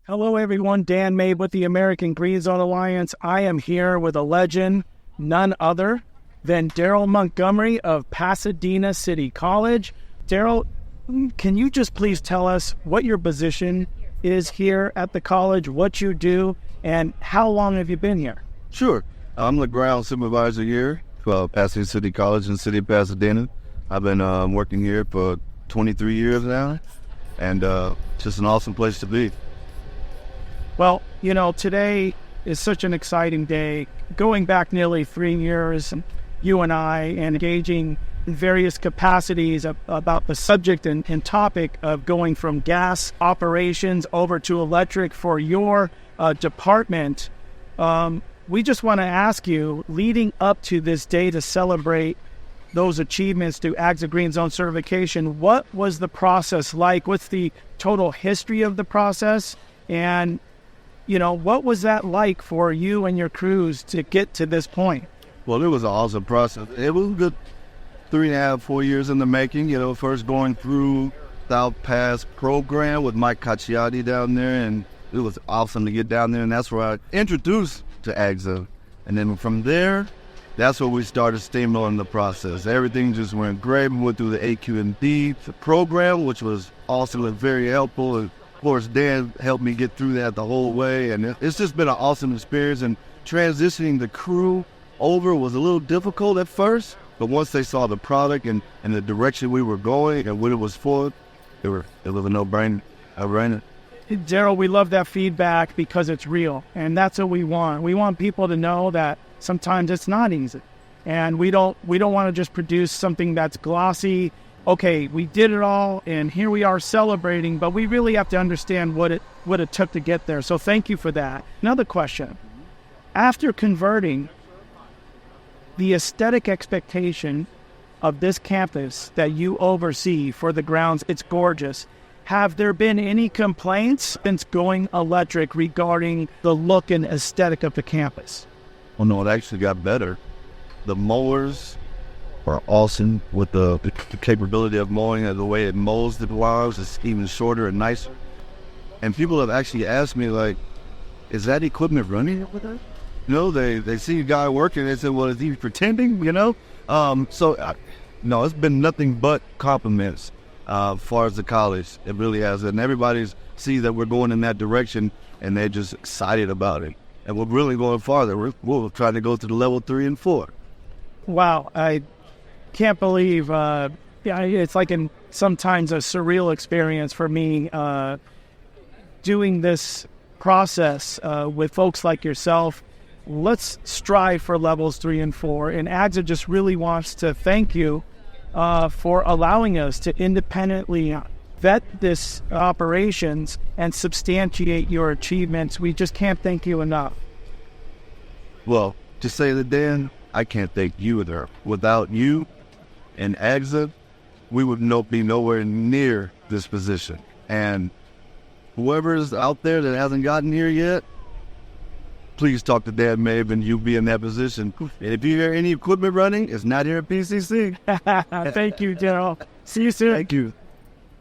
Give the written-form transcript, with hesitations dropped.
Hello, everyone. Dan Mabe with the American Green Zone Alliance. I am here with a legend, none other than Daryl Montgomery of Pasadena City College. Daryl, can you just please tell us what your position is here at the college, what you do, and how long have you been here? Sure. I'm the ground supervisor here for Pasadena City College in the City of Pasadena. I've been working here for 23 years now, and just an awesome place to be. Well, you know, today is such an exciting day. Going back nearly 3 years, you and I engaging in various capacities about the subject and topic of going from gas operations over to electric for your department. We just want to ask you, leading up to this day to celebrate those achievements to AGZA Green Zone certification, what was the process like? What's the total history of the process? And you know, what was that like for you and your crews to get to this point? Well, it was an awesome process. It was a good 3.5, 4 years in the making. You know, first going through South Pass program with Mike Cacciati down there, and it was awesome to get down there, and that's where I introduced to AGZA. And then from there, that's where we started steamrolling the process. Everything just went great. We went through the AQMD program, which was awesome and very helpful. And of course, Dan helped me get through that the whole way, and it's just been an awesome experience. And transitioning the crew over was a little difficult at first, but once they saw the product and the direction we were going and what it was for, it was a no-brainer. Daryl, we love that feedback because it's real, and that's what we want. We want people to know that sometimes it's not easy, and we don't want to just produce something that's glossy. Okay, we did it all, and here we are celebrating, but we really have to understand what it took to get there. So thank you for that. Another question. After converting, the aesthetic expectation of this campus that you oversee for the grounds, it's gorgeous. Have there been any complaints since going electric regarding the look and aesthetic of the campus? Well, no, it actually got better. The mowers are awesome with the capability of mowing, and the way it mows the lawns is even shorter and nicer. And people have actually asked me, like, is that equipment running with it? You know, they see a guy working, they say, well, is he pretending, you know? No, it's been nothing but compliments as far as the college. It really has. And everybody sees that we're going in that direction, and they're just excited about it. And we're really going farther. We're trying to go to the level 3 and 4. Wow, I can't believe, it's like sometimes a surreal experience for me doing this process with folks like yourself. Let's strive for levels 3 and 4. And AGZA just really wants to thank you for allowing us to independently vet this operations and substantiate your achievements. We just can't thank you enough. Well, to say that, Dan, I can't thank you either. Without you and AGZA, we would be nowhere near this position. And whoever's out there that hasn't gotten here yet, please talk to Dan Mabe and you'll be in that position. And if you hear any equipment running, it's not here at PCC. Thank you, Daryl. See you soon. Thank you.